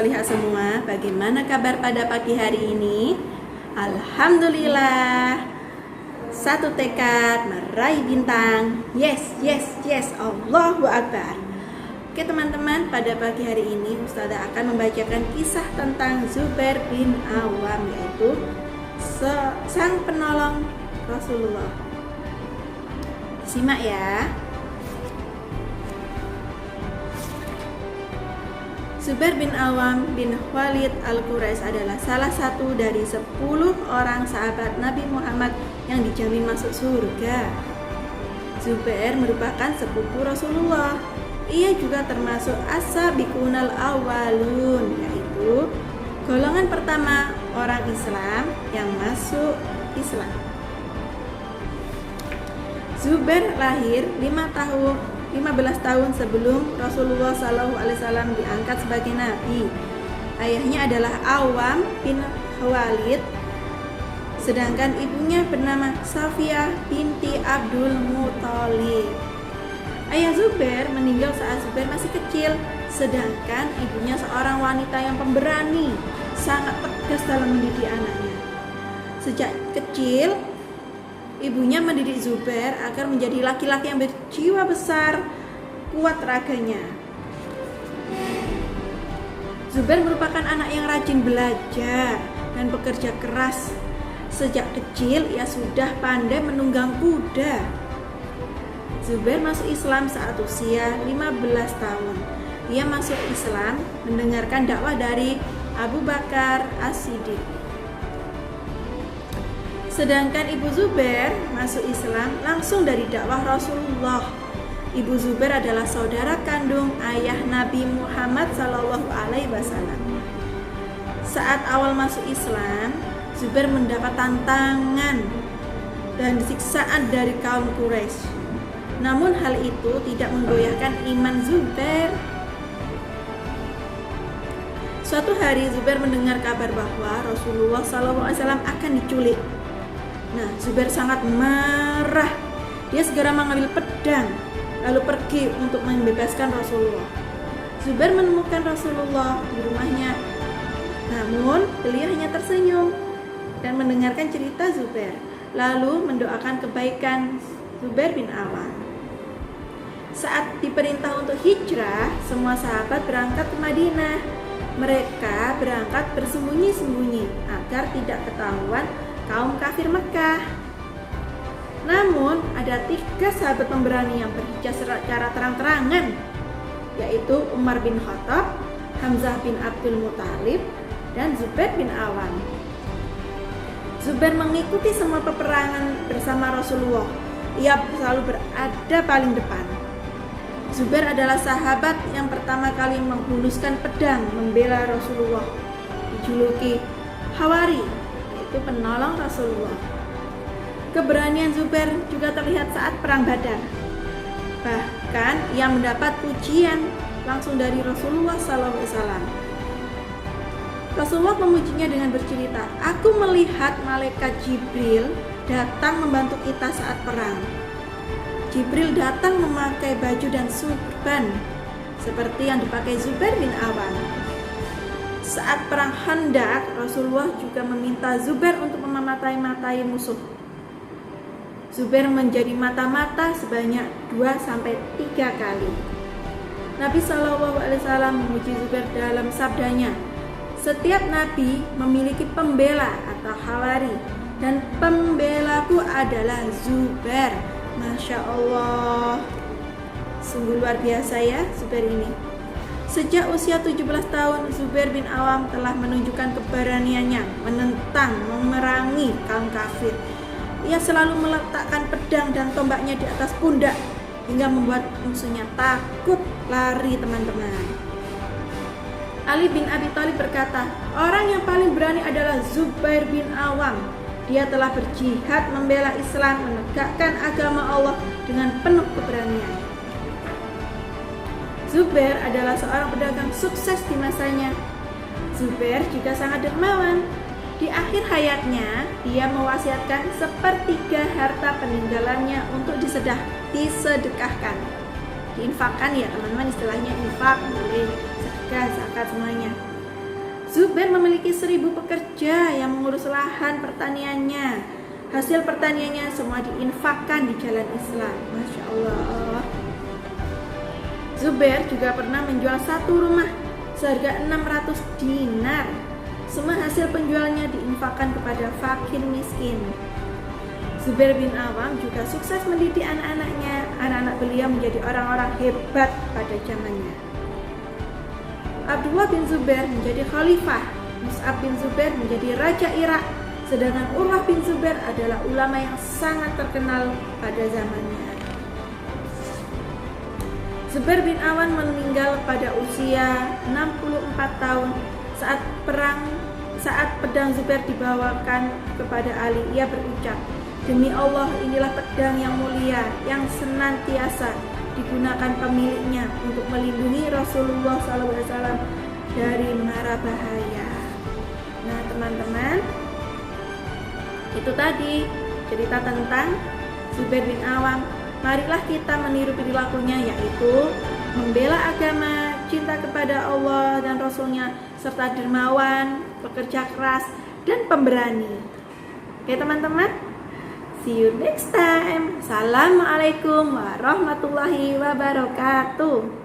solihah semua, bagaimana kabar pada pagi hari ini? Alhamdulillah, satu tekad meraih bintang. Yes, Allahu Akbar. Oke teman-teman, pada pagi hari ini Ustazah akan membacakan kisah tentang Zubair bin Awam, yaitu sang penolong Rasulullah. Simak ya. Zubair bin Awam bin Khalid Al-Quraisy adalah salah satu dari 10 orang sahabat Nabi Muhammad yang dijamin masuk surga. Zubair merupakan sepupu Rasulullah. Ia juga termasuk as-sabiqunal awwalun, yaitu golongan pertama orang Islam yang masuk Islam. Zubair lahir 15 tahun sebelum Rasulullah SAW diangkat sebagai nabi. Ayahnya adalah Awam bin Khalid, sedangkan ibunya bernama Safiyah binti Abdul Muthalib. Ayah Zubair meninggal saat Zubair masih kecil, sedangkan ibunya seorang wanita yang pemberani, sangat tegas dalam mendidik anaknya. Sejak kecil, ibunya mendidik Zubair agar menjadi laki-laki yang berjiwa besar, kuat raganya. Zubair merupakan anak yang rajin belajar dan bekerja keras. Sejak kecil ia sudah pandai menunggang kuda. Zubair masuk Islam saat usia 15 tahun. Ia masuk Islam mendengarkan dakwah dari Abu Bakar As-Siddiq. Sedangkan ibu Zubair masuk Islam langsung dari dakwah Rasulullah. Ibu Zubair adalah saudara kandung ayah Nabi Muhammad SAW. Saat awal masuk Islam, Zubair mendapat tantangan dan siksaan dari kaum Quraisy. Namun hal itu tidak menggoyahkan iman Zubair. Suatu hari Zubair mendengar kabar bahwa Rasulullah SAW akan diculik. Nah, Zubair sangat marah. Dia segera mengambil pedang lalu pergi untuk membebaskan Rasulullah. Zubair menemukan Rasulullah di rumahnya. Namun, beliau hanya tersenyum dan mendengarkan cerita Zubair, lalu mendoakan kebaikan Zubair bin Awam. Saat diperintah untuk hijrah, semua sahabat berangkat ke Madinah. Mereka berangkat bersembunyi-sembunyi agar tidak ketahuan kaum kafir Mekah. Namun ada 3 sahabat pemberani yang berhijrah secara terang-terangan, yaitu Umar bin Khattab, Hamzah bin Abdul Muthalib, dan Zubair bin Awam. Zubair mengikuti semua peperangan bersama Rasulullah. Ia selalu berada paling depan. Zubair adalah sahabat yang pertama kali menghuluskan pedang membela Rasulullah, dijuluki Hawari, yaitu penolong Rasulullah. Keberanian Zubair juga terlihat saat perang Badar. Bahkan ia mendapat pujian langsung dari Rasulullah SAW. Rasulullah memujinya dengan bercerita, "Aku melihat malaikat Jibril datang membantu kita saat perang. Jibril datang memakai baju dan surban seperti yang dipakai Zubair bin Awam." Saat perang Khandaq, Rasulullah juga meminta Zubair untuk memata-matai musuh. Zubair menjadi mata-mata sebanyak 2-3 kali. Nabi SAW memuji Zubair dalam sabdanya, "Setiap nabi memiliki pembela atau hawari, dan pembelaku adalah Zubair." Masya Allah, sungguh luar biasa ya Zubair ini. Sejak usia 17 tahun, Zubair bin Awam telah menunjukkan keberaniannya menentang, memerangi kaum kafir. Ia selalu meletakkan pedang dan tombaknya di atas pundak hingga membuat musuhnya takut lari, teman-teman. Ali bin Abi Thalib berkata, "Orang yang paling berani adalah Zubair bin Awam. Dia telah berjihad membela Islam, menegakkan agama Allah dengan penuh keberanian." Zubair adalah seorang pedagang sukses di masanya. Zubair juga sangat dermawan. Di akhir hayatnya, dia mewasiatkan 1/3 harta peninggalannya untuk disedekahkan. Diinfakkan ya teman-teman, istilahnya infak, boleh sedekah, zakat semuanya. Zubair memiliki 1.000 pekerja yang mengurus lahan pertaniannya. Hasil pertaniannya semua diinfakkan di jalan Islam. Masya Allah. Zubair juga pernah menjual satu rumah seharga 600 dinar. Semua hasil penjualnya diinfakkan kepada fakir miskin. Zubair bin Awam juga sukses mendidik anak-anaknya. Anak-anak beliau menjadi orang-orang hebat pada zamannya. Abdullah bin Zubair menjadi khalifah. Mus'ab bin Zubair menjadi raja Irak. Sedangkan Urwah bin Zubair adalah ulama yang sangat terkenal pada zamannya. Zubair bin Awam meninggal pada usia 64 tahun saat pedang Zubair dibawakan kepada Ali. Ia berucap, "Demi Allah, inilah pedang yang mulia yang senantiasa digunakan pemiliknya untuk melindungi Rasulullah SAW dari mara bahaya." Nah teman-teman, itu tadi cerita tentang Zubair bin Awam. Marilah kita meniru perilakunya, yaitu membela agama, cinta kepada Allah dan Rasulnya, serta dermawan, pekerja keras, dan pemberani. Oke teman-teman, see you next time. Assalamualaikum warahmatullahi wabarakatuh.